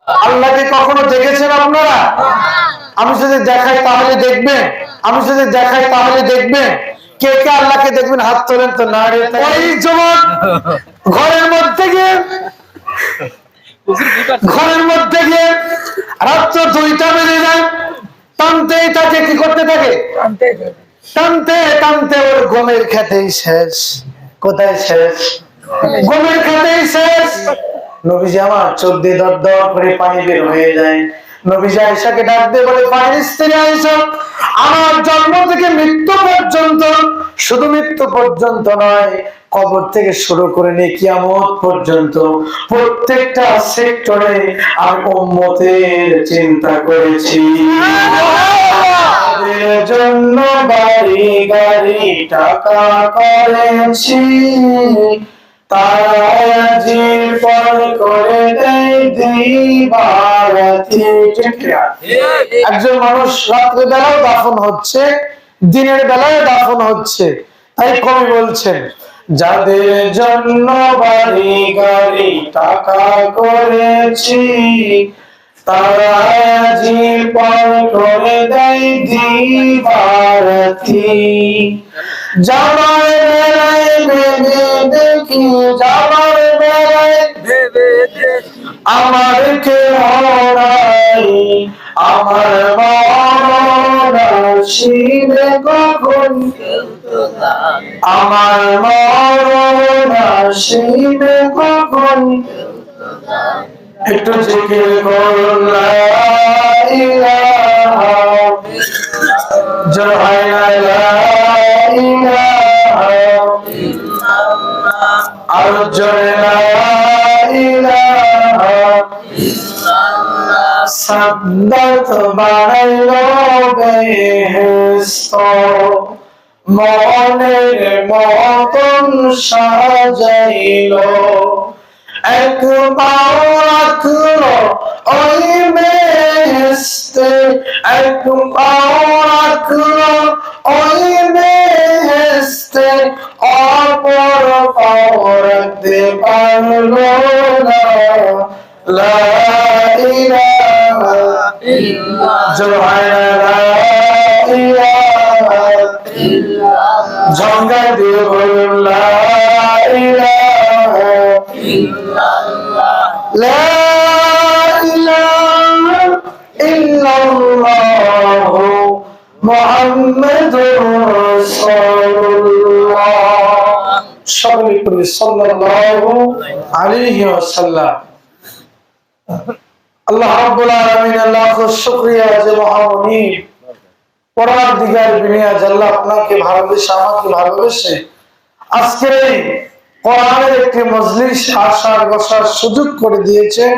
আল্লাহকে কখনো দেখেছেন আপনারা? আমি যদি দেখাই তাহলে দেখবেন, আমি যদি দেখাই তাহলে দেখবেন। কে কে আল্লাহকে দেখবেন হাত তোলেন তো। না রে, ওই যুবক ঘরের মধ্যে গিয়ে রাত্র 2টা বেজে যায়, টানতে তাকে কি করতে থাকে? টানতে টানতে ওর গমের খেতেই শেষ। কোথায় শেষ? গমের খেতেই শেষ। নবীজি আমার চোখ দিয়ে দর দর করে পানি বের হয়ে যায়। নবীজি আয়েশাকে ডাক দিয়ে বলে, পানির স্ত্রী আয়েশা, আমার জন্ম থেকে মৃত্যু পর্যন্ত, শুধু মৃত্যু পর্যন্ত নয়, কবর থেকে শুরু করে নিয়ে কিয়ামত পর্যন্ত প্রত্যেকটা সেক্টরে আমি উম্মতের চিন্তা করেছি। তাদের জন্য বাড়ি গাড়ি টাকা করেছি, তারা আজির পর করে দেয় দিবারাতি। একজন মানুষ রাত্রে বেলাও দাফন হচ্ছে, দিনের বেলায় দাফন হচ্ছে। তাই কবি বলছেন, যাদের জন্য বাড়ি গাড়ি টাকা করেছি, তারা আজির পর করে দেয় দিবারাতি। যাবার বেলায় ভেবে দেখি, যাবার বেলায় ভেবে দেখি, আমার কেউ নাই, আমার মরণ আসিবে কখন, আমার মরণ আসিবে কখন। একটু জিকির করুন লা ইলাহা, জোরে হয় না লা ইলাহা, আর জোরে লা ইলাহা। সাদ্দাত বানাইলো বেহেশত, মনের মতন সাজাইলো, একবার রাখলো ওই বেহেশতে, একবার রাখলো ওই বেহেশতে, অপর রাখতে পারলো না। লা ইলাহা ইল্লাল্লাহ, লা ইলাহা ইল্লাল্লাহ, জঙ্গা দিয়ে বলুন লা ইলাহা ইল্লাল্লাহ, লা ইলাহা ইল্লাল্লাহ মুহাম্মাদুর রাসূলুল্লাহ। সকলে পড়ি সাল্লাল্লাহু আলাইহি ওয়াসাল্লাম। আল্লাহ রাব্বুল আলামিন, লাখো শুকরিয়া যে মহামহিম পরমাধিকার বিনিয়াজ আল্লাহ আপনাকে ভালোবেসে আমাকে ভালোবেসে আজকের এই কোরআনের একটি মজলিস আসার বসার সুযোগ করে দিয়েছেন।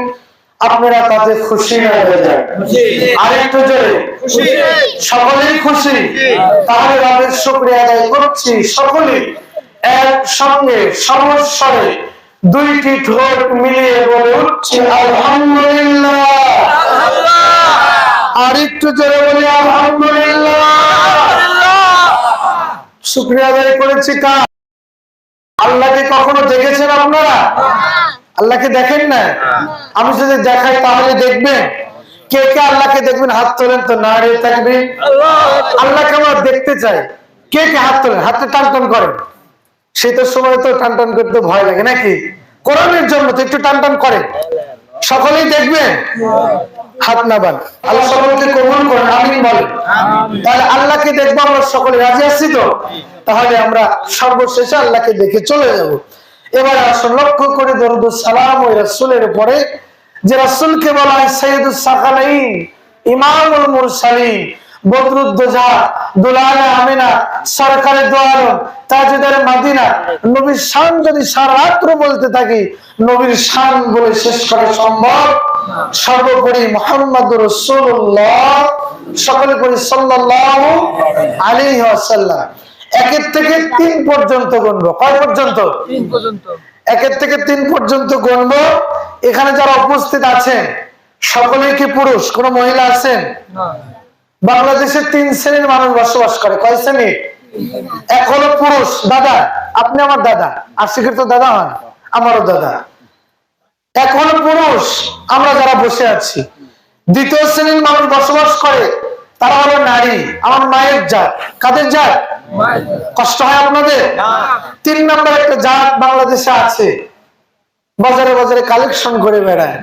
আপনারা তাতে খুশি না হয়ে যায়? আরেকটু জোরে সকলেই খুশি? তাহলে রবের শুকরিয়া আদায় করছি। সকলেই একসঙ্গে সমস্বরে দুইটি ঠোঁট মিলিয়ে বলে উঠছি আলহামদুলিল্লাহ। আরেকটু জোরে বলি আলহামদুলিল্লাহ। শুকরিয়া আদায় করেছি কার? আল্লাহকে কখনো দেখেছেন আপনারা? আল্লাহকে দেখেন না? আমি যদি দেখাই তাহলে দেখবেন। কে কে আল্লাহকে দেখবেন হাত তোলেন তো। না রে তাকবীর। আল্লাহকে আমরা দেখতে চাই। কে কে হাত তোলেন? হাতে টান টান করেন। শীতের সময় তো টান টান করতে ভয় লাগে নাকি? কোরআনের জন্য তো একটু টান টান করেন। সকলেই দেখবেন, হাত না বান। আল্লাহ সকলকে কবুল করেন, আমিন বলেন। তাহলে আল্লাহকে দেখবো আমরা সকলে রাজি আছি তো? তাহলে আমরা সর্বশেষে আল্লাহকে দেখে চলে যাব। এবার আসুন লক্ষ্য করে দরুদ সালাম ওই রাসূলের উপরে, যে রাসূলকে বলা হয় সাইয়্যিদুস সাকালাইন, ইমামুল মুরসালিন, বদরুদ্দোজা, দুলালে আমিনা, সরকারে দো আলম, তাজদারে মদিনা। নবীর শান যদি সারা রাত্র বলতে থাকি, নবীর শান বলে শেষ করা সম্ভব? সর্বোপরি মুহাম্মদুর রাসূলুল্লাহ, সকলে পড়ি সাল্লাল্লাহু আলাইহি ওয়াসাল্লাম। 1 থেকে 3 পর্যন্ত গুনবো। কয় পর্যন্ত? 3 পর্যন্ত। 1 থেকে 3 পর্যন্ত গুনবো। এখানে যারা উপস্থিত আছেন সকলেই কি পুরুষ? কোন মহিলা আছেন? না। বাংলাদেশে 3 শ্রেণীর মানুষ বসবাস করে। কয় শ্রেণী? এক হলো পুরুষ। দাদা, আপনি আমার দাদা, আশিকের তো দাদা হন, আমারও দাদা। এখন পুরুষ আমরা যারা বসে আছি, দ্বিতীয় শ্রেণীর মানুষ বসবাস করে, তারা হলো নারী, আমার মায়ের জাত। কাদের জাত? কষ্ট হয় আপনাদের? 3 নম্বর একটা জাত বাংলাদেশে আছে, বাজারে বাজারে কালেকশন করে বেড়ায়,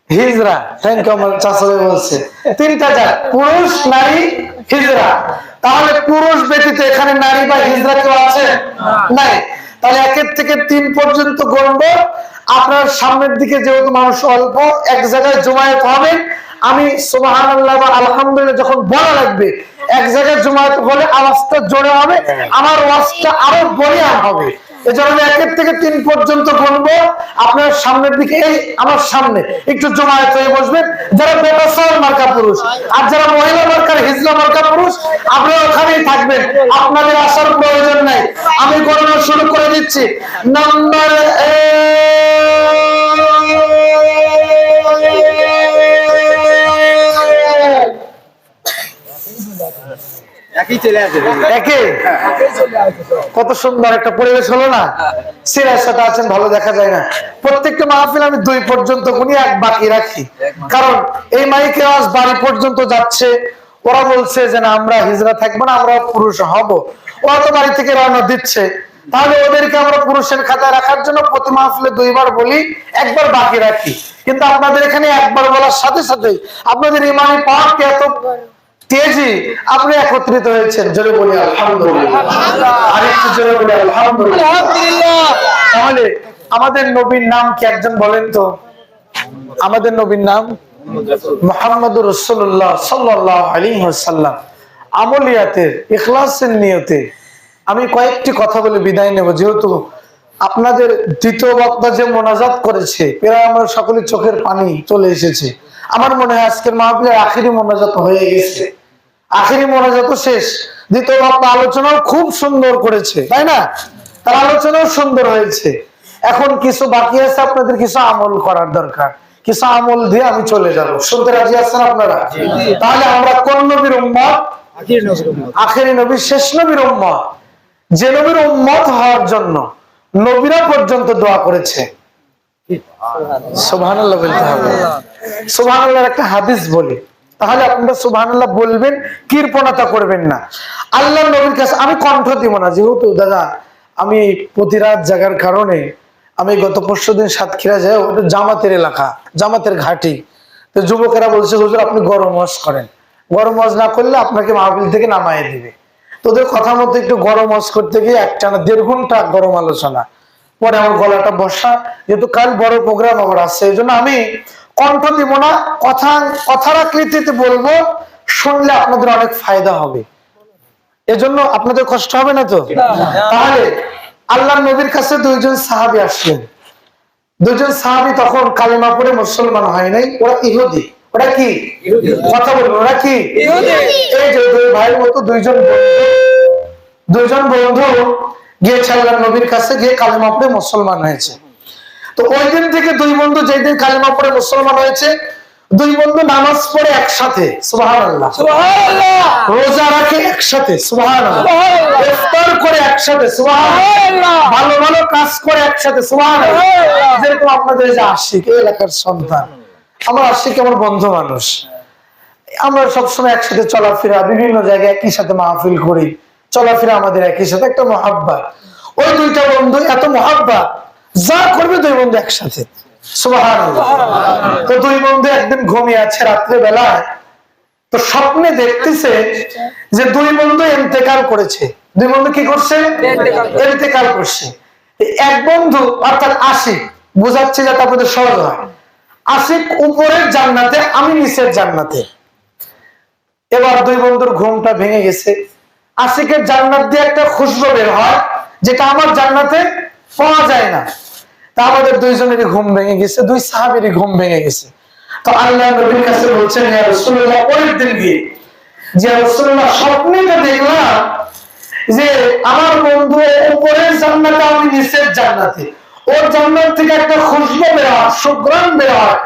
হিজরা। থ্যাংক ইউ, আমার চাচা বলছে 3টা জাত, পুরুষ, নারী, হিজরা। তাহলে পুরুষ ব্যতীত এখানে নারী বা হিজরা কেউ আছে? নাই। তাহলে 1 থেকে 3 পর্যন্ত গণবো। আপনার সামনের দিকে যেহেতু মানুষ অল্প, এক জায়গায় জমায়েত হবে। আমি সুবহানাল্লাহ বা আলহামদুলিল্লাহ যখন বলা লাগবে, এক জায়গায় জমায়েত হলে আওয়াজটা জোরে হবে, আমার আওয়াজটা আরো বলিয়ান হবে। এজন্য আমি 1 থেকে 3 পর্যন্ত গুনবো। আপনার সামনের দিকে, এই আমার সামনে একটু জমায়েত হয়ে বসবেন যারা বেটাসর মার্কা পুরুষ, আর যারা মহিলা মার্কার হিজলা মার্কা পুরুষ, আপনারা ওখানেই থাকবেন, আপনাদের আসার প্রয়োজন নাই। আমি গণনা শুরু করে দিচ্ছি। নাম্বার কত সুন্দর একটা পরিবেশ হলো না? সিরাজ সাথে আছেন, ভালো দেখা যায় না। প্রত্যেকটা মাহফিল আমি 2 পর্যন্ত গুনি, 1 বাকি রাখি, কারণ এই মাইকে আওয়াজ বাড়ি পর্যন্ত যাচ্ছে। ওরা বলছে যে না, আমরা হিজরা থাকবো না, আমরা পুরুষ হব। ওরা তো বাড়ি থেকে রওনা দিচ্ছে, তাহলে ওদেরকে আমরা পুরুষের খাতায় রাখার জন্য প্রতি মাহফিলে 2 বার বলি, 1 বার বাকি রাখি। কিন্তু আপনাদের এখানে 1 বার বলার সাথে সাথে আপনাদের ইমানি পাওয়ার এত তেজি, আপনি একত্রিত হয়েছেন। জোরে বলি আলহামদুলিল্লাহ, আরেকটু জোরে বলি আলহামদুলিল্লাহ। তাহলে আমাদের নবীর নাম কি একজন বলেন তো? আমাদের নবীর নাম মুহাম্মদুর রাসূলুল্লাহ সাল্লাল্লাহু আলাইহি ওয়াসাল্লাম। আমলিয়াতের ইখলাসের নিয়তে আমি কয়েকটি কথা বলে বিদায় নেব, যেহেতু আপনাদের দ্বিতীয় বক্তা যে মোনাজাত করেছে, প্রায় আমরা সকলে চোখের পানি চলে এসেছে। আমার মনে হয় আজকের মাহফিলের আখিরি মোনাজাত হয়ে গেছে, আখিরি মোনাজাত শেষ। দ্বিতীয় বক্তা আলোচনাও খুব সুন্দর করেছে, তাই না? তার আলোচনাও সুন্দর হয়েছে। এখন কিছু বাকি আছে, আপনাদের কিছু আমল করার দরকার। কিছু আমল দিয়ে আমি চলে যাব। শুনতে রাজি আছেন আপনারা? তাহলে আমরা কোন নবীর উম্মত? আখিরি নবী, শেষ নবীর উম্মত, যে নবীর উম্মত হওয়ার জন্য নবীরা পর্যন্ত দোয়া করেছে। সুবহানাল্লাহ বলতে হবে। সুবহানাল্লাহর একটা হাদিস বলি, তাহলে আপনারা সুবহানাল্লাহ বলবেন, কৃপণতা করবেন না। আল্লাহর নবীর কাছে আমি কণ্ঠ দিব না, যেহেতু দাদা আমি প্রতি রাত জাগার কারণে আমি গত পরশুদিন সাতক্ষীরা যাই, ওটা জামাতের এলাকা, জামাতের ঘাটি। তো যুবকেরা বলছে হুজুর আপনি গরম ওয়াজ করেন, গরম ওয়াজ না করলে আপনাকে মাহফিল থেকে নামায় দিবে। তোদের কথা মতো একটু গরম ওয়াজ করতে গিয়ে একটানা 1.5 ঘন্টা গরম আলোচনা, পরে আমার গলাটা বসা, যেহেতু কাল বড় প্রোগ্রাম আমার আছে, এই জন্য আমি কণ্ঠ দিব না, কথার আকৃতিতে বলবো, শুনলে আপনাদের অনেক ফায়দা হবে। এজন্য আপনাদের কষ্ট হবে না তো? তাহলে আল্লাহর নবীর কাছে 2 জন সাহাবী আসলেন। 2 জন সাহাবী তখন কালিমা পড়ে মুসলমান হয় নাই, ওরা ইহুদি। ওরা কি? কথা বলবো, ওরা কি? এই যে 2 ভাইয়ের মতো 2 জন বন্ধু গিয়েছে আল্লাহর নবীর কাছে, গিয়ে কালিমা পড়ে মুসলমান হয়েছে। তো ওই দিন থেকে 2 বন্ধু যেদিন কালিমা পড়ে মুসলমান হয়েছে, 2 বন্ধু নামাজ পড়ে একসাথে, সুবহানাল্লাহ, সুবহানাল্লাহ, রোজা রাখে একসাথে, সুবহানাল্লাহ, ইফতার করে একসাথে, সুবহানাল্লাহ, ভালো ভালো কাজ করে একসাথে, সুবহানাল্লাহ। যেরকম আপনাদের যে আশিক, এই এলাকার সন্তান, আমার আশিক আমার বন্ধু মানুষ, আমরা সবসময় একসাথে চলাফেরা, বিভিন্ন জায়গায় একই সাথে মাহফিল করি, চলাফেরা আমাদের একই সাথে, একটা মহাব্বত। ওই 2টা বন্ধু এত মহাব্বত, যা করবে 2 বন্ধু একসাথে, সুবহানাল্লাহ। তো 2 বন্ধু একদিন ঘুমিয়ে আছে রাত্রে বেলায়, তো স্বপ্নে দেখতেছে যে 2 বন্ধু ইন্তেকাল করেছে। 2 বন্ধু কি করছে? ইন্তেকাল করছে। এক বন্ধু অর্থাৎ আশিক, বোঝাচ্ছে যাতে আপনাদের সহজ হয়, আশিক উপরের জান্নাতে, আমি নিচের জান্নাতে। এবার 2 বন্ধুর ঘুমটা ভেঙে গেছে। আশিকের জান্নাত দিয়ে একটা খুশবু বের হয়, যেটা আমার জান্নাতে পাওয়া যায় না। তা আমাদের 2 জনেরই ঘুম ভেঙে গেছে, 2 সাহাবীরই ঘুম ভেঙে গেছে। তো আল্লাহ নবীর কাছে বলছেন, ইয়া রাসূলুল্লাহ, পরের দিন গিয়ে, যে রাসূলুল্লাহ স্বপ্নে তো দেখলাম যে আমার বন্ধু উপরের জান্নাতে, আমি নিচের জান্নাতে। ওর জান্নাত থেকে একটা খুশবু বের হয়, সুঘ্রাণ বের হয়।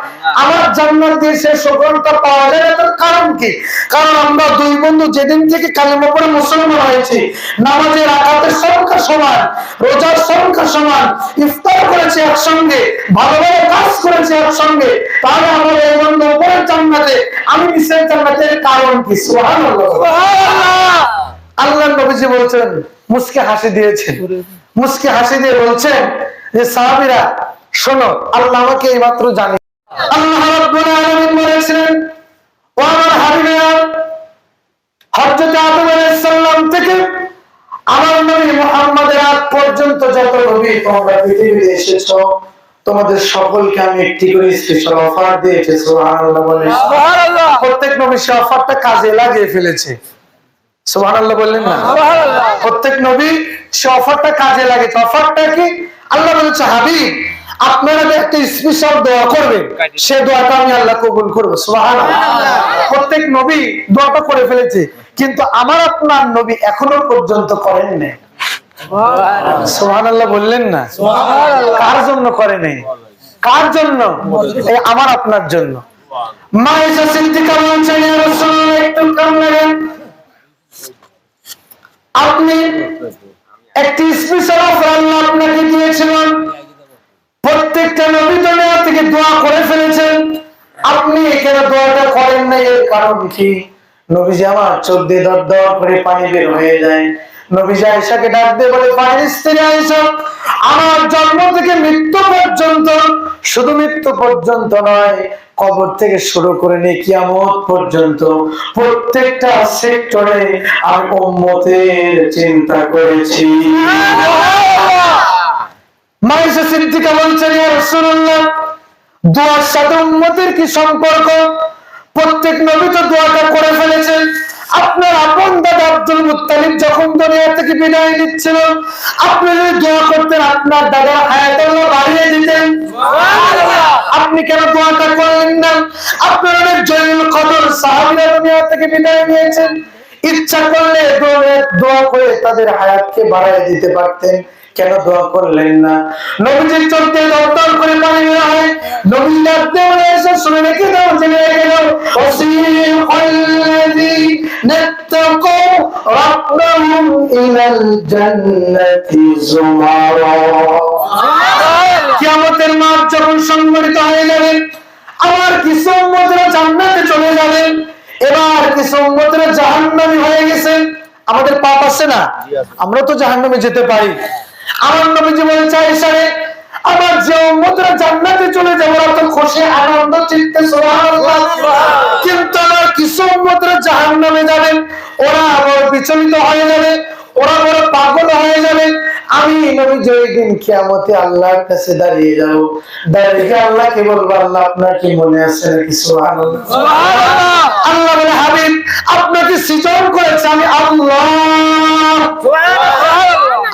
আমার জান্নাত দিয়ে সে সুগন্ধটা পাওয়া যায় না, তার কারণ কি? কারণ আমরা দুই বন্ধু যেদিন থেকে কালেমা পড়ে মুসলমান হয়েছি, নামাজের রাকাতের সংখ্যা সমান, রোজার সংখ্যা সমান, ইফতার করেছে একসঙ্গে, ভালো ভালো কাজ করেছে একসঙ্গে, তাহলে আমার এই বন্ধু উপরের জান্নাতে, আমি নিচের জান্নাতের কারণ কি? সুবহানাল্লাহ। আল্লাহর নবীজি বলছেন, মুস্কে হাসি দিয়েছেন, মুস্কে হাসি দিয়ে বলছেন যে সাহাবীরা শোনো, আল্লাহ আমাকে এইমাত্র জানিয়ে আল্লাহ রাব্বুল আলামিন বলেছিলেন, ও আমার হাবিবেরা, হযরত আদম আলাইহিস সালাম থেকে আমার নবী মুহাম্মদের আগ পর্যন্ত যত নবী তোমরা পৃথিবীতে এসেছো, তোমাদের সকলকে আমি একটি করে স্পেশাল অফার দিয়েছি। সুবহানাল্লাহ বলেন। সুবহানাল্লাহ। প্রত্যেক নবী সে অফারটা কাজে লাগিয়ে ফেলেছে। সুবহানাল্লাহ বললেন না? সুবহানাল্লাহ। প্রত্যেক নবী সে অফারটা কাজে লাগিয়েছে। অফারটা কি? আল্লাহ বলেছে, হাবিব আপনারা একটা স্পেশাল দোয়া করবেন, সে দোয়াটা আমি আল্লাহ কবুল করব। সুবহানাল্লাহ। প্রত্যেক নবী দোয়াটা করে ফেলেছে, কিন্তু আমার আপনার নবী এখনো পর্যন্ত করেন না। সুবহানাল্লাহ বললেন না? সুবহানাল্লাহ। কার জন্য করে নাই? কার জন্য? এই আমার আপনার জন্য। মা আয়েশা সিদ্দিকা বলেন, ইয়া রাসূলুল্লাহ একটু কাম লাগেন, আপনি একটি স্পেশাল অফার আল্লাহ আপনাকে দিয়েছিলেন, প্রত্যেকটা নবী দুনিয়া থেকে দোয়া করে ফেলেছেন, আপনি এখানে দোয়াটা করেন না, এর কারণ কি? নবীজি আমার চোখ দিয়ে দর দর করে পানি বের হয়ে যায়। নবীজি আয়েশাকে ডাক দিয়ে বলে, পানির স্ত্রী আয়েশা, আমার জন্ম থেকে মৃত্যু পর্যন্ত, শুধু মৃত্যু পর্যন্ত নয়, কবর থেকে শুরু করে নিয়ে কিয়ামত পর্যন্ত প্রত্যেকটা সেক্টরে আমি উম্মতের চিন্তা করেছি। মা আয়েশা সিদ্দিকা বলছেন, ইয়া রাসূলুল্লাহ দোয়ার সাথে উম্মতের কি সম্পর্ক? প্রত্যেক নবী তো দোয়াটা করে ফেলেছেন। আপনার আপন দাদা আব্দুল মুত্তালিব যখন দুনিয়া থেকে বিদায় নিচ্ছিল, আপনি যদি দোয়া করতেন আপনার দাদার হায়াত আল্লাহ বাড়িয়ে দিতেন। সুবহানাল্লাহ। আপনি কেন দোয়াটা করলেন না? আপনার অনেক জলিল কদর সাহাবীরা দুনিয়া থেকে বিদায় নিয়েছেন, ইচ্ছা করলে দোয়া করে তাদের হায়াতকে বাড়িয়ে দিতে পারতেন, কেন দোয়া করলেন না? নবীজির চোখ দিয়ে দরদর করে পানি বের হয়। নবী ডাকতে এসে শুনে রেখে দাও, জেনে রেখে দাও, ওয়াসিআল্লাযীনা তাকাউ রাব্বাহুম ইলাল জান্নাতি যুমারা। কিয়ামতের মাঠ যখন সংঘটিত হয়ে যাবে, আমার কিছু উম্মতরা জান্নাতে চলে যাবে, এবার কিছু উম্মতরা জাহান্নামী হয়ে গেছে। আমাদের পাপ আছে না? আমরা তো জাহান্নামে যেতে পারি। আমার নবীজি বলেন, আয়েশা রে, আমার যে উম্মতরা জান্নাতে চলে যাবে ওরা তো খুশি আনন্দ চিত্তে সুবহানাল্লাহ, কিন্তু আমার কিছু উম্মতরা জাহান্নামে যাবে, ওরা বড় বিচলিত হয়ে যাবে, ওরা বড় পাগল হয়ে যাবে। আমি নবীজি ওই দিন কিয়ামতে আল্লাহর কাছে দাঁড়িয়ে যাব, দাঁড়িয়ে আল্লাহকে বলবো, আল্লাহ আপনার কি মনে আছে নাকি? সুবহানাল্লাহ। সুবহানাল্লাহ। আল্লাহ বলে, হাবিব আপনাকে সৃজন করেছে আমি আল্লাহ,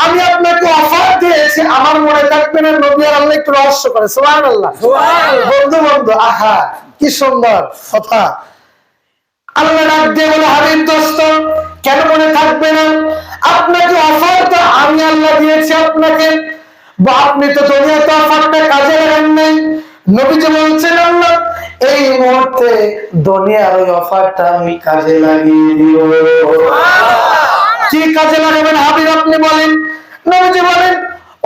আমি আপনাকে অফার দিয়েছি, আমার মনে থাকবে না? নবী আর আল্লাহ একটু রহস্য করে। সুবহানাল্লাহ। বন্ধু বন্ধু, আহা কি সুন্দর কথা। আল্লাহ ডাক দিয়ে বলে, হাবিব দোস্ত কেন মনে থাকবে না? আপনাকে অফারটা আমি আল্লাহ দিয়েছি আপনাকে, বা আপনি তো দুনিয়াতে অফারটা কাজে লাগান নাই। নবীজি বলছেন, আল্লাহ এই মুহূর্তে দুনিয়ার ওই অফারটা আমি কাজে লাগিয়ে দিব। কি কাজে লাগাবেন হাবিব আপনি বলেন? নবীজি বলেন,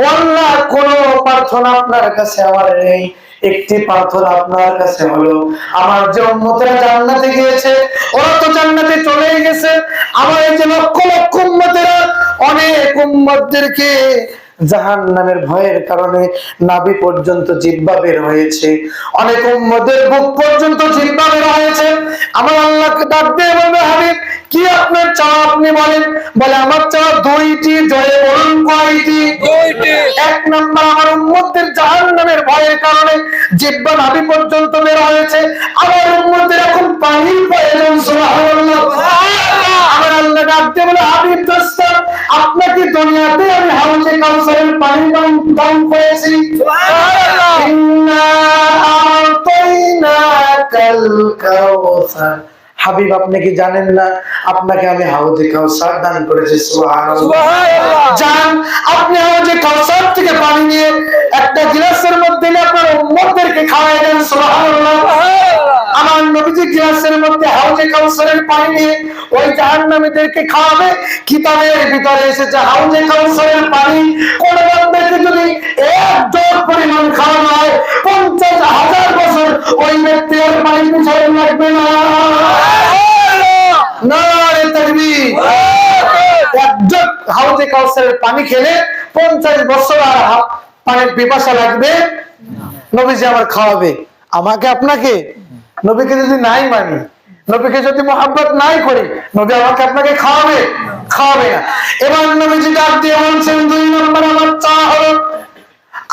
ও আল্লাহ কোন প্রার্থনা আপনার কাছে আমার নেই, একটি প্রার্থনা আপনার কাছে হলো, আমার যে উম্মতরা জান্নাতে গিয়েছে ওরা তো জান্নাতে চলেই গেছে, আমার এই যে লক্ষ লক্ষ উম্মতেরা, অনেক উম্মতদেরকে জাহান্নামের ভয়ের কারণে নাভি পর্যন্ত জিহ্বা বের হয়েছে, অনেক উম্মতের বুক পর্যন্ত জিহ্বা বের হয়েছে। আমার আল্লাহকে ডাক দিয়ে বলবে, হাবিব কি আপনার চাওয়া আপনি বলেন? বলে, আমার চাওয়া দুইটি। জয় বলুন কয়টি? দুইটি। এক নাম্বার, আমার উম্মতদের জাহান্নামের ভয়ের কারণে জিহ্বা নাভি পর্যন্ত বের হয়েছে, আমার উম্মতদের এখন পানির প্রয়োজন। সুবহানাল্লাহ। আমার আল্লাহ ডাক দিয়ে বলে, হাবিব দোস্ত আপনাকে দুনিয়াতে আমি হাউজে কাউসারের পানি দান করেছি। সুবহানাল্লাহ। ইন্না আতাইনাকাল কাউসার হাবিব আপনি কি জানেন না আপনাকে আমি হাউজে কাউসার দান করেছি? সুবহানাল্লাহ। জান আপনি হাউজে কাউসার থেকে পানি নিয়ে একটা গ্লাসের মধ্যে আপনার উম্মতদেরকে খাওয়াই দেন। সুবহানাল্লাহ। আমার নবীজি গ্লাসের মধ্যে হাউজে কাউসারের পানি নিয়ে ওই জাহান্নামীদেরকে খাওয়াবে। কিতাবের ভিতরে এসেছে হাউজে কাউসারের পানি কোন বান্দাকে যদি এক জোর পরিমাণ খাওয়ানো হয় 50,000 বছর ওই ব্যক্তির পানি পিছনে লাগবে না। নারে তাকবীর। এক জোর হাউজে কাউসারের পানি খেলে 50 বছর আর পানির পিপাসা লাগবে। নবীজি আমার খাওয়াবে আমাকে আপনাকে। নবীকে যদি নাই মানি, নবীকে যদি মোহাব্বত নাই করি, নবী আমাকে আপনাকে খাওয়াবে? খাওয়াবে না। এবার নবীজি ডাক দিয়ে বলছেন 2 নম্বর আমার চাওয়া হলো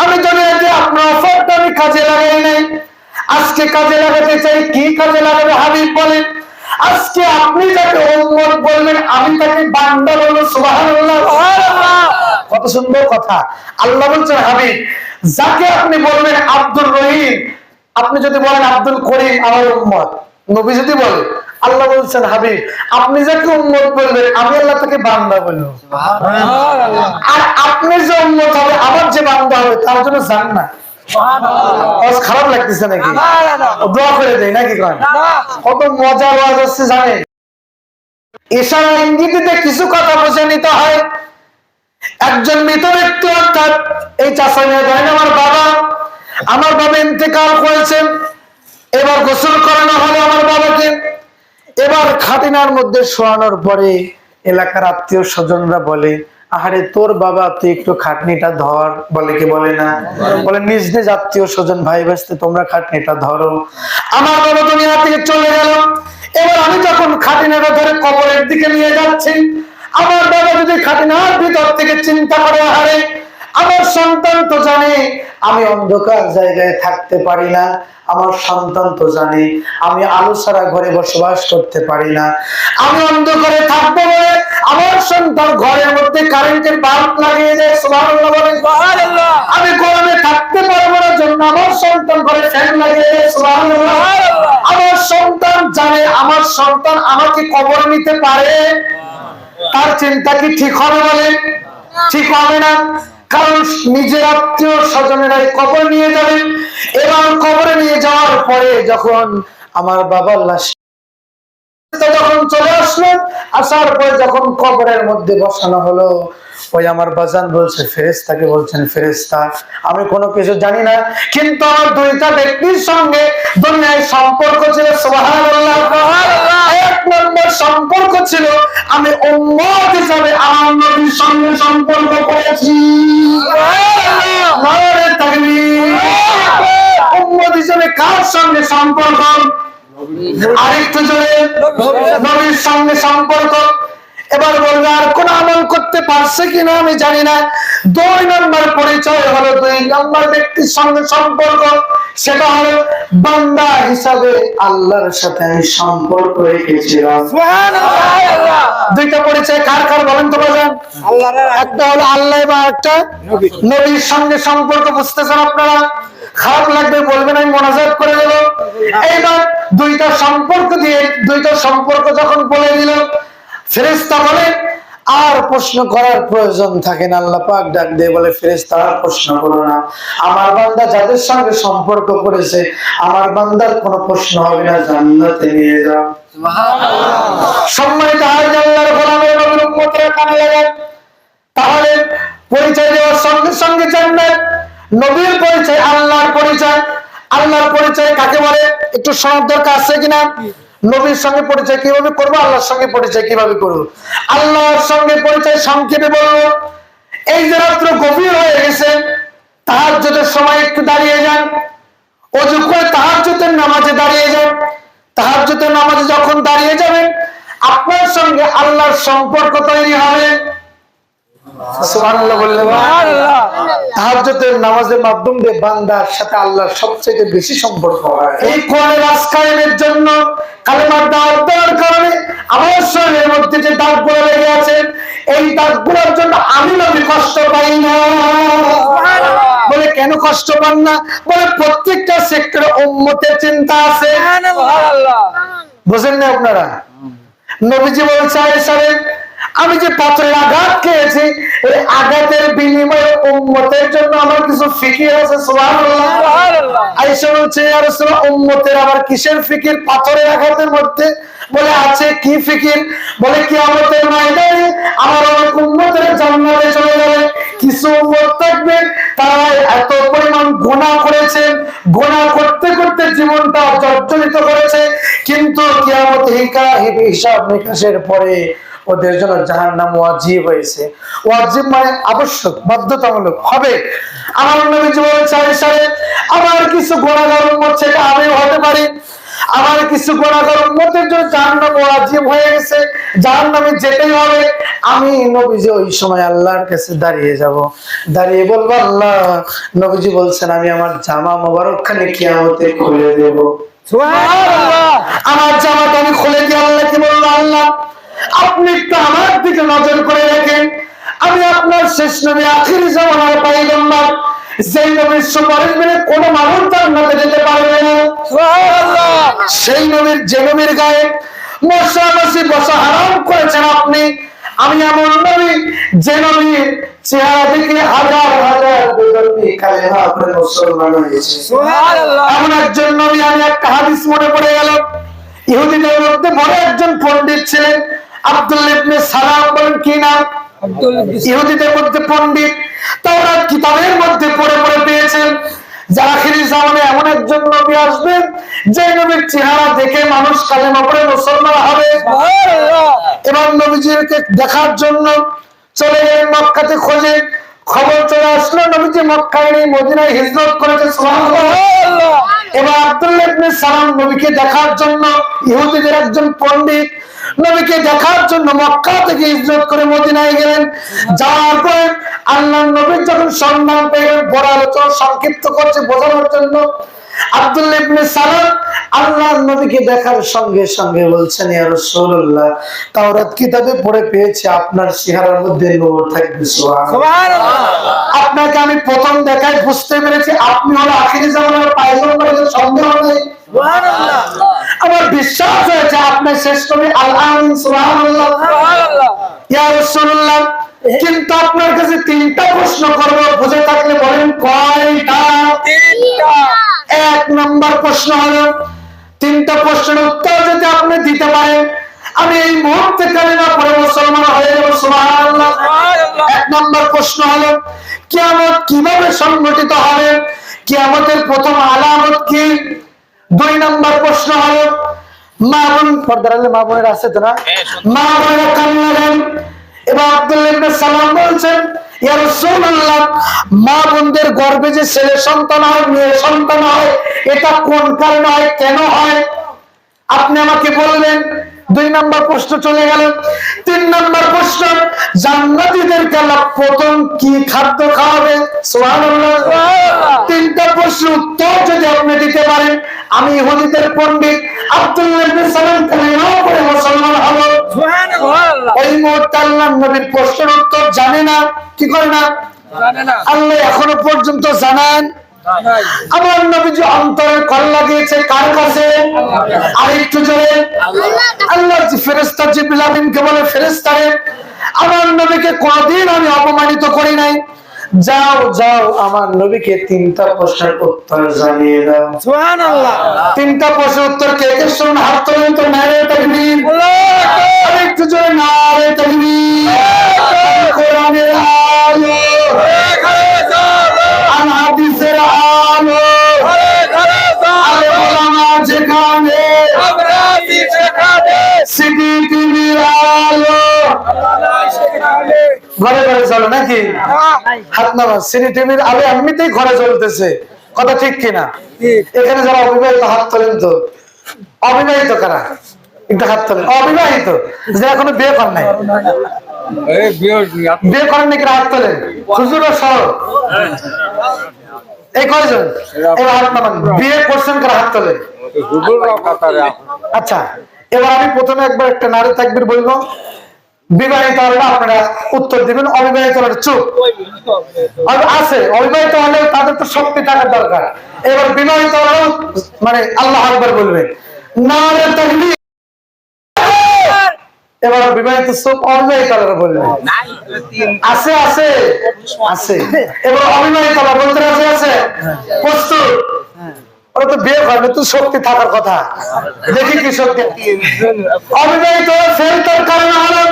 আমি দুনিয়াতে আপনার অফারটা আমি কাজে লাগাই নাই, আজকে কাজে লাগাতে চাই। কি কাজে লাগাবে হাবিব বলেন? আজকে আপনি যাকে উম্মত বলবেন আমি তাকে বান্দা বলবো। সুবহানাল্লাহ। কত সুন্দর কথা। আল্লাহ বলছেন হাবিব যাকে আপনি বলবেন আব্দুর রহিম, আপনি যদি বলেন আব্দুল করিম আমার উম্মত, নবী যদি বলে, আল্লাহ বলছেন হাবিব আপনি যাকে উম্মত বলবেন আমি আল্লাহ তাকে বান্দা বলবো। সুবহানাল্লাহ। আর আপনি যে উম্মত হবে আমার যে বান্দা হবে তার জন্য জান্নাত। সুবহানাল্লাহ। খারাপ লাগতেছে নাকি? দোয়া করে দেই নাকি? কত মজার ওয়াজ হচ্ছে জানেন? ইশারা ইঙ্গিতে কিছু কথা বুঝে নিতে হয়। একজন মৃত ব্যক্তি অর্থাৎ এই চাচা নিয়ে ধরেন আমার বাবা ইন্তেকাল করেছেন, এবার গোসল করানো হলো আমার বাবাকে। এবার খাটিনার মধ্যে শোয়ানোর পরে এলাকার আত্মীয় স্বজনরা বলে আহারে তোর বাবা তুই একটু খাটনিটা ধর। বলে কি বলে না? বলে নিজ নিজ আত্মীয় স্বজন ভাই ভাইস্তে তোমরা খাটনিটা ধরো। আমার বাবা দুনিয়া থেকে চলে গেল। এবার আমি যখন খাটিনাটা ধরে কবরের দিকে নিয়ে যাচ্ছি, আমার বাবা যদি খাটিনার ভিতর থেকে চিন্তা করে আহারে আমার সন্তান তো জানে আমি অন্ধকার জায়গায় থাকতে পারি না, আমার সন্তান তো জানে আমি আলো ছাড়া ঘরে বসবাস করতে পারি না, আমি অন্ধকারে থাকবো বলে আমার সন্তান ঘরের মধ্যে কারেন্টের বাল্ব লাগিয়ে দেয়। সুবহানাল্লাহ বলেন। সুবহানাল্লাহ। আমি গরমে থাকতে পারবো না জন্য আমার সন্তান ঘরে ফ্যান লাগিয়ে দেয়। সুবহানাল্লাহ। আমার সন্তান জানে আমার সন্তান আমাকে কবরে নিতে পারে, তার চিন্তা কি ঠিক হবে? বলে ঠিক হবে না। কারণ নিজের আত্মীয় স্বজনেরাই কবর নিয়ে যাবে। এবার কবরে নিয়ে যাওয়ার পরে যখন আমার বাবার লাশ যখন চলে আসলো, আসার পরে যখন কবরের মধ্যে বসানো হলো, ওই আমার বাজান বলছে ফেরেশতাকে বলছেন ফেরেশতা আমি কোনো কিছু জানি না, কিন্তু আমার দুইটা ব্যক্তির সঙ্গে দুনিয়ায় সম্পর্ক ছিল। সুবহানাল্লাহ। এক নম্বর সম্পর্ক ছিল আমি উম্মত হিসাবে আমার নবীর সঙ্গে সম্পর্ক করেছি। নারে তাকবীর। উম্মত হিসাবে কার সঙ্গে সম্পর্ক? আরেকটু জোরে নবীর সঙ্গে সম্পর্ক। এবার বলবে আর কোন আমল করতে পারছে কিনা আমি জানি না। 2 নম্বর পরিচয় হলো 2 নম্বর ব্যক্তির সঙ্গে সম্পর্ক, সেটা হলো বান্দা হিসাবে আল্লাহর সাথে আমি সম্পর্ক রেখেছিলাম। সুবহানাল্লাহ। দুইটা পরিচয় কার কার বলেন তো বাজান? আল্লাহর। একটা হলো আল্লাহ এবং একটা নবীর সঙ্গে সম্পর্ক। বুঝতেছেন আপনারা? খারাপ লাগবে বলবেন আমি মোনাজাত করে দেব। এইবার দুইটা সম্পর্ক দিয়ে দুইটা সম্পর্ক যখন বলে দিল, ফেরেশতা বলে আর প্রশ্ন করার প্রয়োজন থাকে না। আল্লাহ পাক ডাক দিয়ে বলে ফেরেশতা আর প্রশ্ন করো না, আমার বান্দা যাদের সঙ্গে সম্পর্ক করেছে আমার বান্দার কোনো প্রশ্ন হবে না, জান্নাতে নিয়ে যাও। সুবহানাল্লাহ। সম্মানিত হাজি আল্লাহর গোলামের নবীর উম্মতরা কানে লাগায়। তাহলে পরিচয় দেওয়ার সঙ্গে সঙ্গে জান্নাত, নবীর পরিচয় আল্লাহর পরিচয়। আল্লাহর পরিচয় কাকে বলে একটু শোনার দরকার আছে কিনা? নবীর সঙ্গে পরিচয় কিভাবে করবো, আল্লাহর সঙ্গে পরিচয় কিভাবে করবো? আল্লাহর সঙ্গে পরিচয় সংক্ষেপে বলবো, এই যে রাত্র গভীর হয়ে গেছে, তাহাজ্জুদের সময় একটু দাঁড়িয়ে যান, ওযু করে তাহাজ্জুদের নামাজে দাঁড়িয়ে যান। তাহাজ্জুদের নামাজে যখন দাঁড়িয়ে যাবেন আপনার সঙ্গে আল্লাহর সম্পর্ক তৈরি হবে। সুবহানাল্লাহ বললেন। সুবহানাল্লাহ। তাহাজ্জুদের নামাজের মাধ্যমে বান্দার সাথে আল্লাহর সবচেয়ে বেশি সম্পর্ক হয়। এই কোরআনের রাজ কায়েমের জন্য কালেমার দাওয়াত দেওয়ার কারণে আমার শরীরের মধ্যে যে দাগগুলো লেগে আছে, এই দাগগুলোর জন্য আমি নবী কষ্ট পাই না। সুবহানাল্লাহ। বলে কেন কষ্ট পান না? বলে প্রত্যেকটা সেক্টরে উম্মতের চিন্তা আছে। সুবহানাল্লাহ। বুঝেন না আপনারা? নবীজি বলছে আয়েশারে, আমি যে পাথরের আঘাত খেয়েছি, এই আঘাতের বিনিময়ে উম্মতের জন্য আমার কিছু ফিকির আছে। সুবহানাল্লাহ। আয়েশা বলছে, ইয়া রাসূলুল্লাহ, উম্মতের আবার কিসের ফিকির পাথরের আঘাতের মধ্যে? বলে আছে, কি ফিকির? বলে কিয়ামতের ময়দানে আমার অনেক উম্মতের জান্নাতে চলে যাবে, কিছু উম্মত থাকবে তারা এত পরিমাণ গুনাহ করেছেন, গুনাহ করতে করতে জীবনটা জর্জরিত করেছে, কিন্তু কিয়ামতে হিসাব নিকাশের পরে ওদের জন্য জাহান্নাম ওয়াজিব হয়েছে। ওয়াজিব মানে আবশ্যক, বাধ্যতামূলক হবে। আমার নবীজি বলেছে আয়েশারে, আমার কিছু গুনাহগার উম্মত সেটা আমিও হতে পারি, আমার কিছু গুনাহগার উম্মতের জন্য জাহান্নাম ওয়াজিব হয়ে গেছে, জাহান্নামে যেতেই হবে। আমি নবীজি ওই সময় আল্লাহর কাছে দাঁড়িয়ে যাব, দাঁড়িয়ে বলবো, আল্লাহ, নবীজি বলছেন আমি আমার জামা মোবারকখানি কিয়ামতে খুলে দেব। সুবহানাল্লাহ। আমার জামাটা আমি খুলে দিয়ে আল্লাহকে বলবো, আল্লাহ, আপনি একটু আমার দিকে নজর করে রাখেন, আমি আপনার শেষ নবী, আখিরি জামানার পয়গম্বর, যেই নবীর সুপারিশ মেনে কোনো মানুষ জান্নাতে যেতে পারবে না। সুবহানাল্লাহ। সেই নবীর, যে নবীর গায়ে মশা মাছি বসা হারাম করেছেন আপনি, আমি এমন নবী যে নবীর চেহারা দেখে হাজার হাজার বেদরদি কালেমা পড়ে মুসলমান হয়েছে। সুবহানাল্লাহ। এমন একজন নবী, আমি একটা হাদিস মনে পড়ে গেল, ইহুদিদের মধ্যে বড় একজন পণ্ডিত ছিলেন, আব্দুল্লাহ ইবনে সালাম। বলেন কি নাম? ইহুদিদের মধ্যে পণ্ডিত, তাওরাত কিতাবের মধ্যে পড়ে পড়ে পেয়েছেন যে আখিরি জামানে এমন একজন নবী আসবেন, যে নবীর চেহারা দেখে মানুষ কালেমা পড়ে মুসলমান হবে। এবার নবীজিকে দেখার জন্য চলে গেলেন মক্কাতে খোঁজে, খবর চলে আসলো নবীজি মক্কায় নেই, মদিনায় হিজরত করেছে। সুবহানাল্লাহ। এবার আব্দুল্লাহ ইবনে সালাম নবীকে দেখার জন্য, ইহুদিদের একজন পণ্ডিত, নবীকে দেখার জন্য মক্কা থেকে হিজরত করে মদিনায় গেলেন। যাওয়ার পর আল্লাহর নবী যখন সন্ধান পেলেন, বড় আলোচনা সংক্ষিপ্ত করছে বোঝানোর জন্য, আব্দুল্লাহ ইবনে সালাম আল্লাহর নবীকে দেখার সঙ্গে সঙ্গে বলছেন, ইয়া রাসূলুল্লাহ, তাওরাত কিতাবে পড়ে পেয়েছি আপনার চেহারার মধ্যে নূর থাকবে। সুবহানাল্লাহ। আপনাকে আমি প্রথম দেখায় বুঝতে পেরেছি আপনি হলো আখিরি জামানার পয়গম্বর, এর সন্দেহ নেই। সুবহানাল্লাহ। আমার বিশ্বাস হয়েছে আপনি শেষ নবী, আল আমিন। সুবহানাল্লাহ। সুবহানাল্লাহ। ইয়া রাসূলুল্লাহ, কিন্তু আপনার কাছে তিনটা প্রশ্ন করব, বুঝে থাকলে বলেন কয়টা? তিনটা। এক নম্বর প্রশ্ন হলো, তিনটা প্রশ্নের উত্তর যদি আপনি দিতে পারেন, আমি এই মুহূর্তে কালেমা পড়ে মুসলমান হয়ে যাব। সুবহানাল্লাহ। এক নম্বর প্রশ্ন হলো, কিয়ামত কিভাবে সংঘটিত হবে, কিয়ামতের প্রথম আলামত কি? দুই নম্বর প্রশ্ন হলো, মা বোন, পর্দার আলে মা বোনের আছে তো না, মা বোনেরা কান্নালেন। এবার আব্দুল্লাহ ইবনে সালাম বলছেন, ইয়া রাসূলুল্লাহ, মা বোনদের গর্ভে যে ছেলে সন্তান হয়, মেয়ে সন্তান হয়, এটা কোন কারণে হয়, কেন হয়, আপনি আমাকে বলবেন। দুই নম্বর প্রশ্ন চলে গেল। তিন নম্বর প্রশ্ন, জান্নাতীদেরকে আল্লাহ প্রথম কি খাদ্য খাওয়াবে? সুবহানাল্লাহ। তিনটা প্রশ্ন উত্তর যদি আপনি দিতে পারেন, আমি ইহুদিদের পণ্ডিত আব্দুল্লাহ ইবনে সালাম কালেমা পড়ে মুসলমান হব। সুবহানাল্লাহ। ওই মুহূর্তে আল্লাহর নবীর প্রশ্নের উত্তর জানে না, কি করে না? জানে না। আল্লাহ এখনো পর্যন্ত জানান। আমার নবীজি অন্তরের কল লাগিয়েছে কার কাছে? আরেকটু জোরে, আল্লাহ। ফেরেশতা জিবরিল আমিনকে বলে, ফেরেশতারে, আমার নবীকে কোনদিন আমি অপমানিত করি নাই, যাও যাও আমার নবীকে তিনটা প্রশ্নের উত্তর জানিয়ে দাও। সুবহানাল্লাহ। তিনটা প্রশ্নের উত্তর কে কে শুনুন, হাত তোলেন তো। নারে তাকবীর, আরেকটু জোরে, নারে তাকবীর। কোরআনের আলো, হাদিসের আলো, আলে ওলামা যেখানে, সিটি টিভির আলো, ঘরে ঘরে চলো নাকি? হাত নামাজ, সিটি টিভির আলো এমনিতেই ঘরে চলতেছে, কথা ঠিক কিনা? এখানে যারা অবিবাহিত হাত তোলেন তো। অবিবাহিত কারা? একটু হাত তোলেন। অবিবাহিত যে এখনো বিয়ে করেন নাই, বিয়ে করেন নাকি? হাত তোলেন। হুজুরও সহ এই কয়জন? এবার হাত নামান। বিয়ে করছেন কারা? হাত তোলেন। আচ্ছা, এবার আমি প্রথমে একবার একটা নারী তাকবীর বলবো, বিবাহিত হলে আপনারা উত্তর দিবেন, অবিবাহিত হলে চুপ আছে। অবিবাহিত হলে তাদের তো শক্তি থাকার দরকার। এবার বিবাহিত হলেও মানে আল্লাহু আকবার বলবে, নারে তাকবীর। এবার বিবাহিত চোখ অবিবাহিতরা বলবে আছে আছে আছে। এবার অবিবাহিতরা বলতে রাজি আছে, প্রস্তুত? ওরা তো বিয়ে করবে, তো শক্তি থাকার কথা, দেখি কি শক্তি। অবিবাহিত ফেল তার কারণ হলো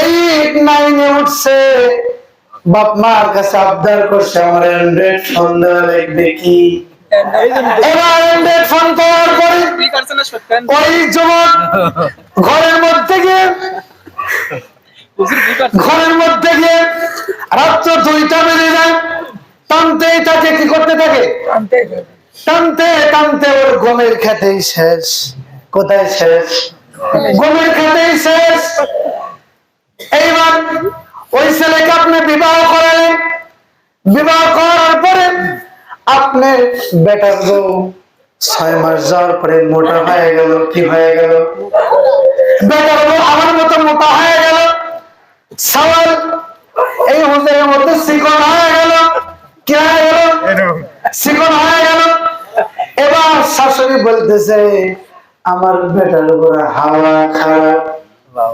এই 9-এ উঠছে, বাপ মার কাছে আবদার করছে আমার অ্যান্ড্রয়েড ফোন দেওয়া লাগবে কি। এবার অ্যান্ড্রয়েড ফোন পাওয়ার পরে ওই যুবক ঘরের মধ্যে গিয়ে রাত্র 2টা বেজে যায়, টানতে তাকে কি করতে থাকে, টানতে টানতে ওর গমের খেতেই শেষ। কোথায় শেষ? গমের খেতেই শেষ। এইবার ওই ছেলেকে আপনি বিবাহ করালেন, বিবাহ করার পরে আপনার বেটার বউ 6 মাস যাওয়ার পরে মোটা হয়ে গেল। কি হয়ে গেল? বেটার বউ আমার মতো মোটা হয়ে গেল, সওয়াল এই হুজুরের মধ্যে চিকন হয়ে গেল। কি হয়ে গেল? চিকন হয়ে গেল। এবার শাশুড়ি বলতেছে আমার বেটার উপর হাওয়া খারাপ।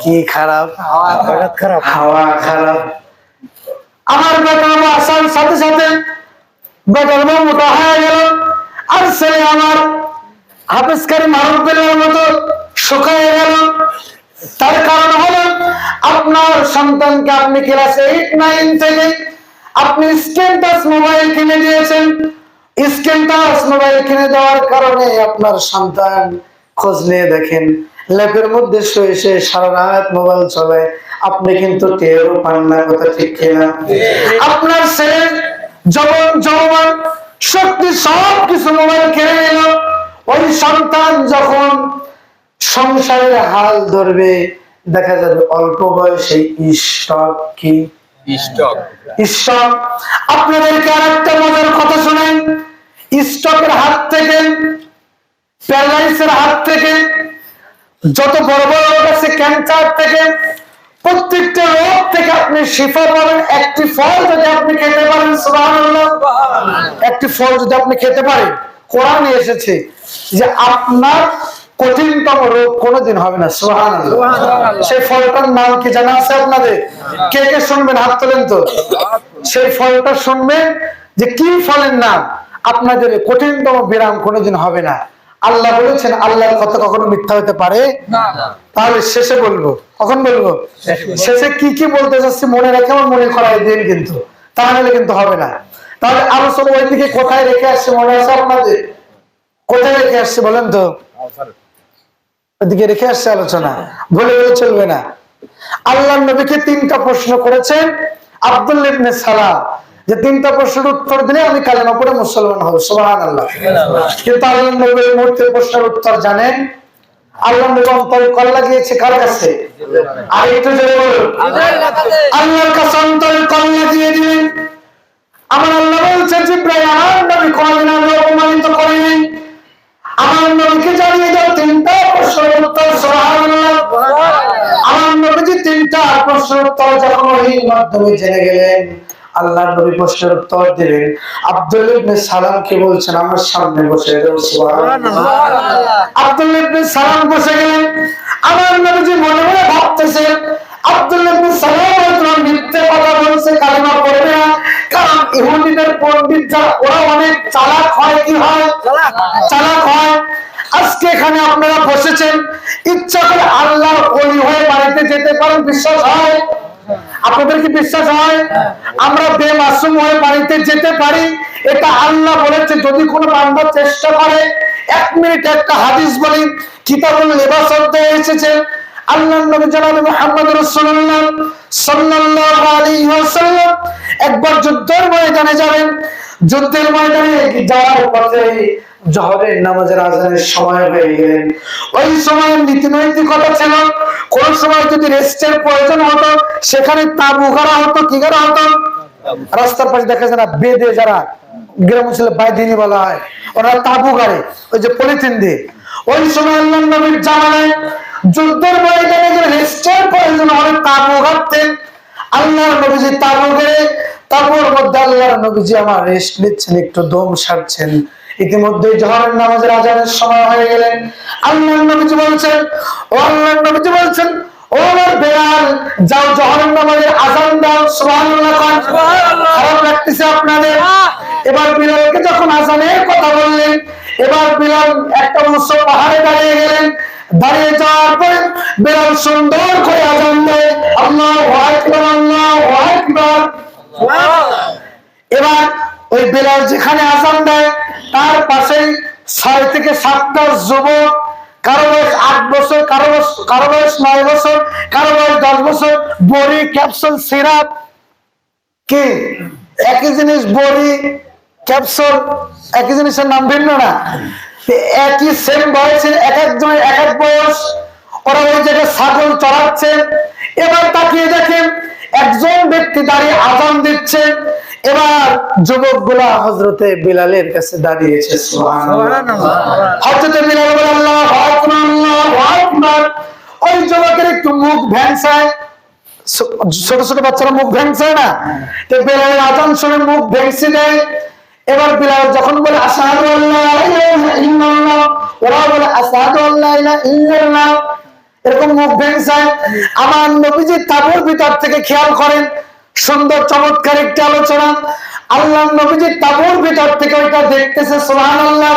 কি খারাপ? হাওয়া খারাপ। আমার বেটার বউ আসার সাথে সাথে বেটার বউ মোটা হয়ে গেল, আর ছেলে আমার হাফেজকারী মারুফের মতো শুকায় গেল। তার কারণ হলো আপনার সন্তানকে আপনি ক্লাস 8-9 থেকে আপনি স্ক্রিন টাচ মোবাইল কিনে দিয়েছেন। স্ক্রিন টাচ মোবাইল কিনে দেওয়ার কারণে আপনার সন্তান খোঁজ নিয়ে দেখেন ল্যাপের মধ্যে শুয়ে সে সারা রাত মোবাইল চলে, আপনি কিন্তু টেরও পান না। কথা ঠিক কিনা? আপনার ছেলে যৌবন শক্তি সবকিছু মোবাইল কিনে নিল। ওই সন্তান যখন সংসারের হাল ধরবে দেখা যাবে অল্প বয়সে স্টক। কি স্টক? স্টক। আপনাদেরকে আরেকটা মজার কথা শোনেন, স্টকের হাত থেকে, প্যারালাইসিসের হাত থেকে, যত বড় বড় রোগ আছে, ক্যান্সার থেকে, প্রত্যেকটা রোগ থেকে আপনি শিফা পাবেন একটি ফল যদি আপনি খেতে পারেন। সুবহানাল্লাহ। একটি ফল যদি আপনি খেতে পারেন, কোরআনে এসেছে যে আপনার কঠিনতম রোগ কোনোদিন হবে না। সুবহানাল্লাহ। সেই ফলটার নাম কি জানা আছে আপনাদের? কে কে শুনবেন? হাত তোলেন তো। সেই ফলটা শুনবেন যে কি ফলের নাম, আপনাদের কঠিনতম বিরাম কোনোদিন হবে না। আল্লাহ বলেছেন, আল্লাহর কথা কখনো মিথ্যা হতে পারে না। তাহলে শেষে বলবো, কখন বলবো? শেষে কি কি বলতে চাচ্ছি মনে রেখে আমার মনে করাই দিন, কিন্তু তাহলে কিন্তু হবে না। তাহলে আলোচনা ওইদিকে কোথায় রেখে আসছে মনে আছে আপনাদের? কোথায় রেখে আসছে বলেন তো? ওইদিকে রেখে আসছে আলোচনা, বলে বলে চলবে না। আল্লাহর নবীকে 3টা প্রশ্ন করেছেন আব্দুল্লাহ ইবনে সালাম, যে 3টা প্রশ্নের উত্তর দিলে আমি কালেমা পড়ে মুসলমান হব। সুবহানাল্লাহ। কিন্তু আল্লাহর নবী এই মুহূর্তে প্রশ্নের উত্তর জানেন। আল্লাহর নবী অন্তরে কল লাগিয়েছে কার কাছে? আর একটু জোরে বলুন, আল্লাহর কাছে অন্তরে কল লাগিয়ে দিলেন। আমার আল্লাহ বলছেন জিবরাইল আমার নবী কোনদিন আমি অপমানিত করিনি। আমার নবীকে জানিয়ে দাও 3টা প্রশ্নের উত্তর। সুবহানাল্লাহ। আমার নবীজি 3টা প্রশ্নের উত্তর যখন ওহীর মাধ্যমে জেনে গেলেন, আল্লাহর নবী প্রশ্নের উত্তর দিলেন। আব্দুল্লাহ ইবনে সালামকে বলছেন আমার সামনে বসে যাও। সুবহানাল্লাহ। আব্দুল্লাহ ইবনে সালাম বসে গেলেন। আমার নবীজি মনে মনে ভাবতেছেন আব্দুল্লাহ ইবনে সালাম হয়তো মিথ্যে কথা বলছে, কালেমা পড়বে না। কারণ ইহুদিদের পণ্ডিত যারা, ওরা অনেক চালাক হয়। কি হয়? চালাক হয়। আজকে এখানে আপনারা বসেছেন, ইচ্ছা করে আল্লাহর ওলি হয়ে বাড়িতে যেতে পারেন, বিশ্বাস হয়? আপনাদের কি বিশ্বাস হয়? আমরা বেমাসুম হয়ে বাড়িতে যেতে পারি, এটা আল্লাহ বলেছে। যদি কোনো বান্দা চেষ্টা করে, 1 মিনিট একটা হাদিস বলি, কিতাবুল লিবাস অধ্যায়ে এসেছে, আল্লাহর নবী জনাব মুহাম্মদ রাসূলুল্লাহ সাল্লাল্লাহু আলাইহি ওয়াসাল্লাম একবার যুদ্ধের ময়দানে যাবেন। যুদ্ধের ময়দানে যাওয়ার পথে জোহরের নামাজের আযানের সময় হয়ে গেলেন। ওই সময় নীতিনৈতিকতা ছিল, কোন সময় যদি রেস্টের প্রয়োজন হতো সেখানে তাঁবু গাড়া হতো। কি গাড়া হতো? রাস্তার পাশে দেখা যায় না, বেদে যারা গ্রাম অঞ্চলে বাইদিনী বলা হয়, ওরা তাঁবু গাড়ে ওই যে পলিথিন দিয়ে। ওই সময় আল্লাহর নবীর জামানায় যুদ্ধের ময়দানে যে রেস্টের প্রয়োজন হলে তাঁবু গাড়তেন। আল্লাহর নবীজি তাঁবু গেড়ে, তাঁবুর মধ্যে আল্লাহর নবীজি আমার রেস্ট নিচ্ছেন, একটু দম সারছেন। ইতিমধ্যে জোহরের নামাজের আযানের সময় হয়ে গেলেন। আল্লাহর নবীজি বলছেন, ও আল্লাহর নবীজি বলছেন, ও আমার বেলাল, যাও জোহরের নামাজের আযান দাও। সুবহানাল্লাহ। খারাপ লাগতেছে আপনাদের? এবার বিলালকে যখন আযানের কথা বললেন, এবার বিলাল একটা উঁচু পাহাড়ে দাঁড়িয়ে গেলেন। দাঁড়িয়ে যাওয়ার পরে বিলাল সুন্দর করে আযান দেয়, আল্লাহু আকবার, আল্লাহু আকবার। এবার ওই বিলাল যেখানে আযান দেয় তার পাশে 6 থেকে 7টা যুবক, কারো বয়স 8 বছর, কারো বয়স 9 বছর, কারো বয়স 10 বছর, বড়ি, ক্যাপসুল, সিরাপ। কি একই জিনিস? বড়ি, ক্যাপসুল একই জিনিসের নাম ভিন্ন না? একই সেম বয়সের, এক একজনের এক এক বয়স। ওরা ওই জায়গায় ছাগল চড়াচ্ছে। এবার তাকিয়ে দেখেন একজন ব্যক্তি দাঁড়িয়ে আযান দিচ্ছে। এবার যুবকগুলা হযরতে বিলালের কাছে দাঁড়িয়েছে। সুবহানাল্লাহ। হযরতে বিলাল বলে আল্লাহু আকবার, আল্লাহু আকবার। ওই যুবকের একটু মুখ ভ্যাংসায়, ছোট ছোট বাচ্চারা মুখ ভ্যাংসায় না, তো বিলালের আযান শুনে মুখ ভেঙচি দেয়। এবার বিলাল যখন বলে আশহাদু আল্লা ইলাহা ইল্লাল্লাহ, ওরা বলে আশহাদু আল্লা ইলাহা ইল্লাল্লাহ, এরকম মুখ ভেঙচায়। আমার নবীজির তাবুর ভিতর থেকে খেয়াল করেন, সুন্দর চমৎকার একটি আলোচনা। আল্লাহর নবীজির তাবুর ভিতর থেকে ওইটা দেখতেছে। সুবহানাল্লাহ।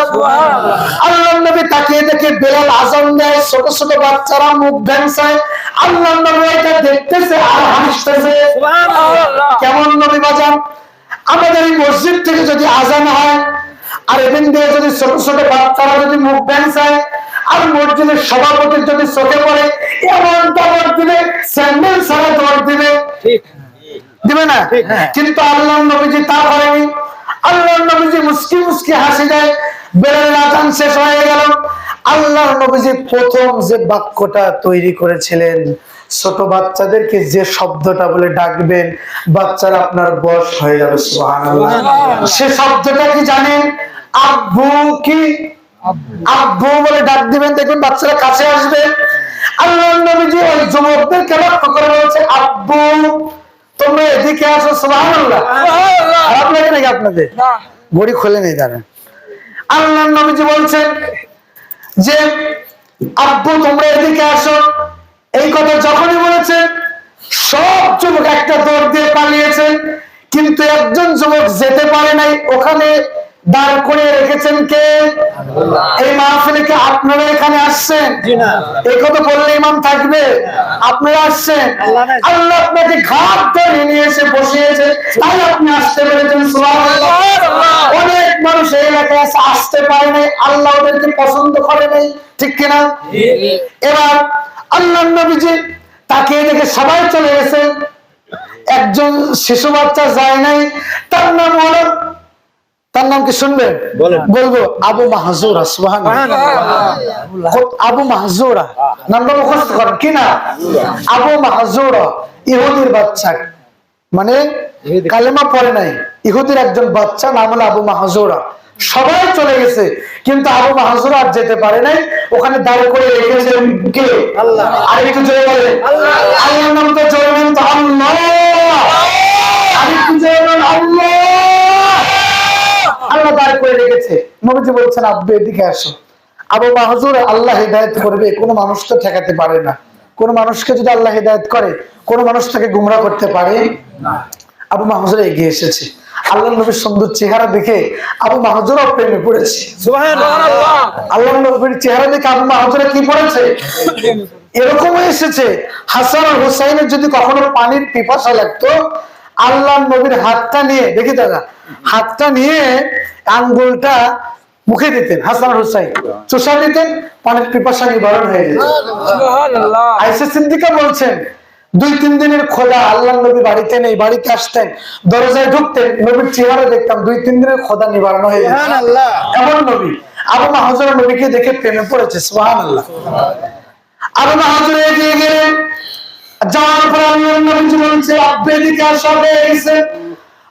আল্লাহর নবী তাকিয়ে দেখে বিলাল আযান দেয়, ছোট ছোট বাচ্চারা মুখ ভেঙচায়। আল্লাহর নবী এটা দেখতেছে আর হাসতেছে। সুবহানাল্লাহ। কেমন নবী বাজান? আমাদের এই মসজিদ থেকে যদি আযান হয় আর এখান দিয়ে যদি ছোট ছোট বাচ্চারা যদি মুখ ভেঙচায়, আর মসজিদের সভাপতির যদি চোখে পড়ে, এমন দৌড় দিবে, স্যান্ডেল ছাড়া দৌড় দিবে, দিবে না? কিন্তু আল্লাহর নবীজি তা করেনি। আল্লাহর নবীজি মুস্কি মুস্কি হাসি দেয়। বেলালের আযান শেষ হয়ে গেল। আল্লাহর নবীজি প্রথম যে বাক্যটা তৈরি করেছিলেন, ছোট বাচ্চাদেরকে যে শব্দটা বলে ডাকবেন, বাচ্চারা আপনার বশ হয়ে যাবে। সুবহানাল্লাহ। সে শব্দটা কি জানেন? আব্বু। কি আব্বু বলে ডাক দিবেন, দেখবেন বাচ্চারা কাছে আসবে। আল্লাহর নবীজি ওই যুবকদেরকে লক্ষ্য করে বলছে, আব্বু তোমরা এদিকে আসো। সুবহানাল্লাহ। খারাপ লাগে নাকি আপনাদের? ঘড়ি খুলে নেই, দাঁড়ান। আল্লাহর নবীজি বলছেন যে আব্বু তোমরা এদিকে আসো। এই কথা যখনই বলেছেন সব যুবক একটা দৌড় দিয়ে পালিয়েছে, কিন্তু একজন যুবক যেতে পারে নাই। ওখানে দাঁড় করে রেখেছেন কে? এই মাহফিলে কি আপনারা এখানে আসছেন? এই কথা বললে ইমাম থাকবে? আপনারা আসছেন, আল্লাহ আপনাকে ঘাট ধরে নিয়ে এসে বসিয়েছে, তাই আপনি আসতে পেরেছেন। সুবহানাল্লাহ। অনেক মানুষ এই এলাকায় আসতে পারে নাই, আল্লাহ ওদেরকে পছন্দ করে নাই, ঠিক কিনা? এবার আল্লাহর নবীজি তাকিয়ে দেখে সবাই চলে গেছে, একজন শিশু বাচ্চা যায় নাই। তার নাম হলো, তার নাম কি শুনবেন? বলবো, আবু মাহজুরা। সুবহানাল্লাহ। আবু মাহজুরা নামটা মুখস্থ করেন। কি না? আবু মাহজুরা, ইহুদির বাচ্চা, মানে কালেমা পড়ে নাই, ইহুদির একজন বাচ্চা, নাম হলো আবু মাহজুরা। সবাই চলে গেছে, কিন্তু আবু মাহজুরা আর যেতে পারে নাই। ওখানে দাঁড় করে রেখেছেন কে? আল্লাহ। আর একটু জোরে বলেন আল্লাহ। আল্লাহর নাম তো জোরে বলেন তো, আল্লাহ। আর একটু জোরে বলেন আল্লাহ। আল্লাহ দাঁড় করে রেখেছে। নবীজি বলছেন আব্বু এদিকে আসো। আবু মাহজুর আল্লাহ হিদায়াত করবে, কোনো মানুষ তো ঠেকাতে পারে না। কোন মানুষকে যদি আল্লাহ হিদায়াত করে, কোন মানুষ তাকে গুমরা করতে পারে না। আবু মাহজুর এগিয়ে এসেছে। আল্লাহ নবীর সুন্দর চেহারা দেখে আবু মাহজুরও প্রেমে পড়েছে। সুবহানাল্লাহ। আল্লাহ নবীর চেহারা দেখে আবু মাহজুর কি পড়েছে? এরকম এসেছে, হাসান আর হুসাইনের যদি কখনো পানির পিপাসা লাগতো, আল্লাহ নবীর হাতটা নিয়ে, দেখি দাদা, হাতটা নিয়ে আঙ্গুলটা মুখে দিতেন, হাসান হুসাইন চুষা দিতেন, পানির পিপাসা নিবারণ হয়ে যেত। আয়েশা সিদ্দিকা বলছেন 2-3 দিনের খোদা আল্লাহ নবী বাড়িতে নেই, বাড়িতে আসতেন, দরজায় ঢুকতেন, নবীর চেহারা দেখতাম, 2-3 দিনের খোদা নিবারণ হয়ে যেত। এমন নবী। আবু মাহজুর নবীকে দেখে প্রেমে পড়েছে। সুবহানাল্লাহ। আবু মাহজুর এগিয়ে গেলেন, যাওয়ার পর আল্লাহর নবী বলছে আব্বু এদিকে আসো, হয়ে গেছে।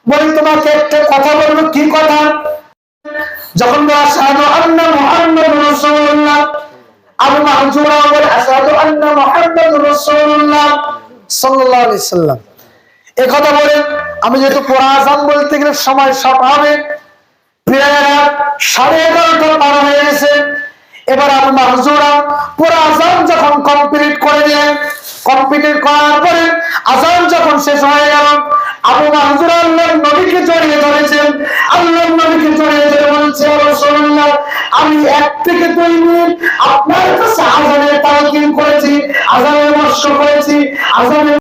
বলি তোমাকে একটা কথা বলবো। কি কথা? যখন বলে আশহাদু আন্না মুহাম্মাদুর রাসূলুল্লাহ, আবু মাহজুর বলে আশহাদু আন্না মুহাম্মাদুর রাসূলুল্লাহ সাল্লাল্লাহু আলাইহি সাল্লাম। এই কথা বলে আমি যেহেতু পুরা আযান বলতে গেলে সময় শর্ট হবে, প্রায় 11:30 পার হয়ে গেছে। এবার আবু মাহজুর পুরা আযান যখন কমপ্লিট করে দিলেন, কমপ্লিট করার পরে আজান যখন শেষ হয়ে গেল, আবু মাহজুর আল্লাহর নবীকে জড়িয়ে ধরেছেন। আল্লাহর নবীকে জড়িয়ে ধরে বলছে, ও রাসূলুল্লাহ, আমি 1 থেকে 2 মিনিট আপনার কাছে আজানের তালকিন করেছি, আজানের মশক করেছি, আজানের